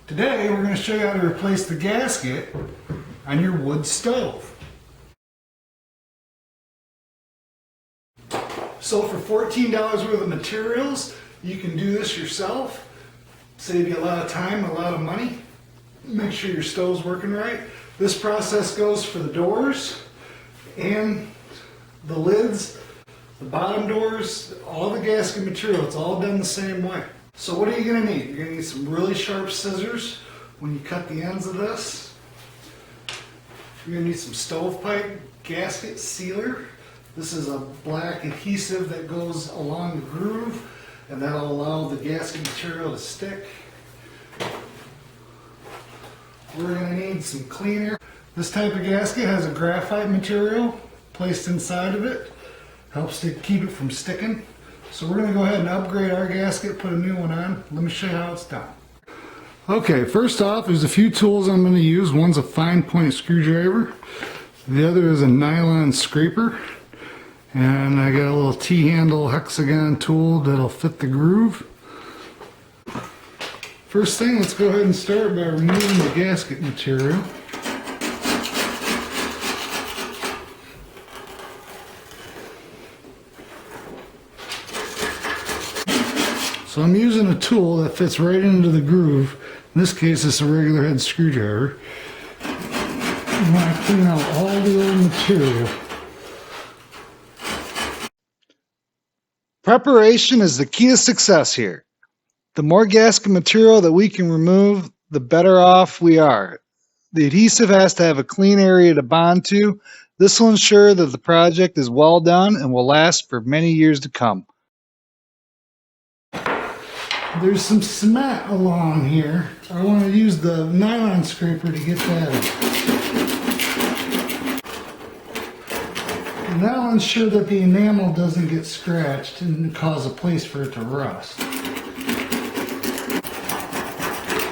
Today we're going to show you how to replace the gasket on your wood stove. So for $14 worth of materials, you can do this yourself. Save you a lot of time, a lot of money. Make sure your stove's working right. This process goes for the doors and the lids, the bottom doors, all the gasket material. It's all done the same way. So what are you going to need? You're going to need some really sharp scissors when you cut the ends of this. You're going to need some stovepipe gasket sealer. This is a black adhesive that goes along the groove, and that'll allow the gasket material to stick. We're going to need some cleaner. This type of gasket has a graphite material placed inside of it. Helps to keep it from sticking. So we're going to go ahead and upgrade our gasket, put a new one on. Let me show you how it's done. Okay, first off, there's a few tools I'm going to use. One's a fine point screwdriver. The other is a nylon scraper. And I got a little T-handle hexagon tool that'll fit the groove. First thing, let's go ahead and start by removing the gasket material. So I'm using a tool that fits right into the groove. In this case, it's a regular head screwdriver. I want to clean out all the old material. Preparation is the key to success here. The more gasket material that we can remove, the better off we are. The adhesive has to have a clean area to bond to. This will ensure that the project is well done and will last for many years to come. There's some cement along here. I want to use the nylon scraper to get that in. And that'll ensure that the enamel doesn't get scratched and cause a place for it to rust.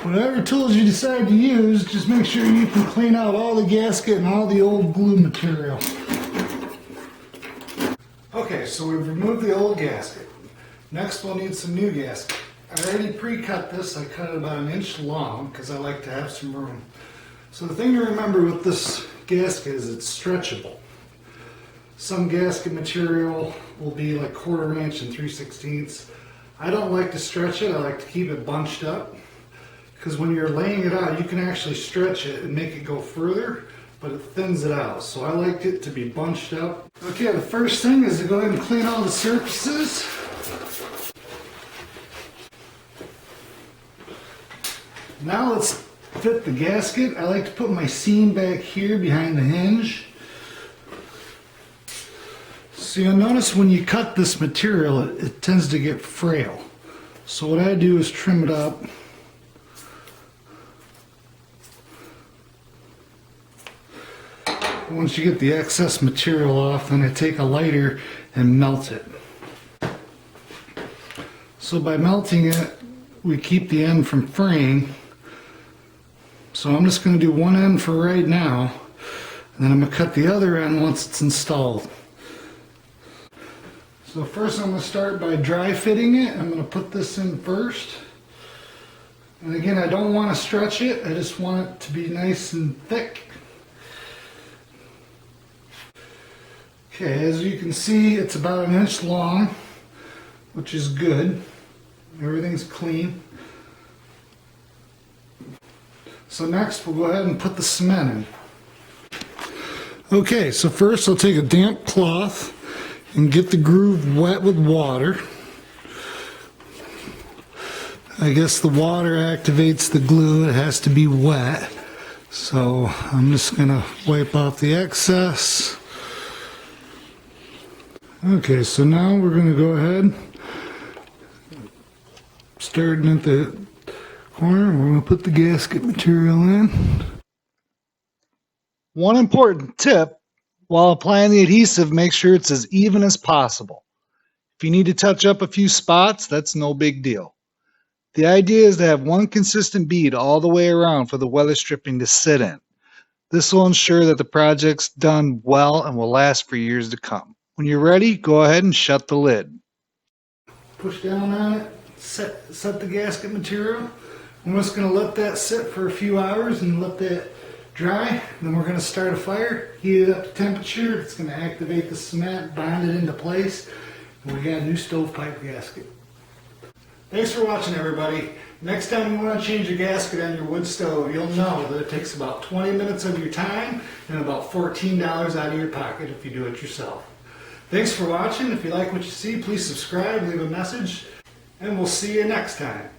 Whatever tools you decide to use, just make sure you can clean out all the gasket and all the old glue material. Okay, so we've removed the old gasket. Next we'll need some new gasket. I already pre-cut this. I cut it about 1 inch long because I like to have some room. So the thing to remember with this gasket is it's stretchable. Some gasket material will be like 1/4 inch and 3/16. I don't like to stretch it. I like to keep it bunched up because when you're laying it out, you can actually stretch it and make it go further, but it thins it out. So I like it to be bunched up. Okay, the first thing is to go ahead and clean all the surfaces. Now let's fit the gasket. I like to put my seam back here behind the hinge. So you'll notice when you cut this material, it tends to get frail. So what I do is trim it up. Once you get the excess material off, then I take a lighter and melt it. So by melting it, we keep the end from fraying. So I'm just going to do one end for right now, and then I'm going to cut the other end once it's installed. So first I'm going to start by dry fitting it. I'm going to put this in first. And again, I don't want to stretch it. I just want it to be nice and thick. Okay, as you can see, it's about 1 inch long, which is good. Everything's clean. So next we'll go ahead and put the cement in. Okay, so first I'll take a damp cloth and get the groove wet with water. I guess the water activates the glue. It has to be wet. So I'm just going to wipe off the excess. Okay, so now we're going to go ahead, starting at the corner, we're going to put the gasket material in. One important tip, while applying the adhesive, make sure it's as even as possible. If you need to touch up a few spots, that's no big deal. The idea is to have one consistent bead all the way around for the weather stripping to sit in. This will ensure that the project's done well and will last for years to come. When you're ready, go ahead and shut the lid. Push down on it, set the gasket material. I'm just going to let that sit for a few hours and let that dry. Then we're going to start a fire, heat it up to temperature. It's going to activate the cement, bind it into place, and we got a new stovepipe gasket. Thanks for watching, everybody. Next time you want to change a gasket on your wood stove, you'll know that it takes about 20 minutes of your time and about $14 out of your pocket if you do it yourself. Thanks for watching. If you like what you see, please subscribe, leave a message, and we'll see you next time.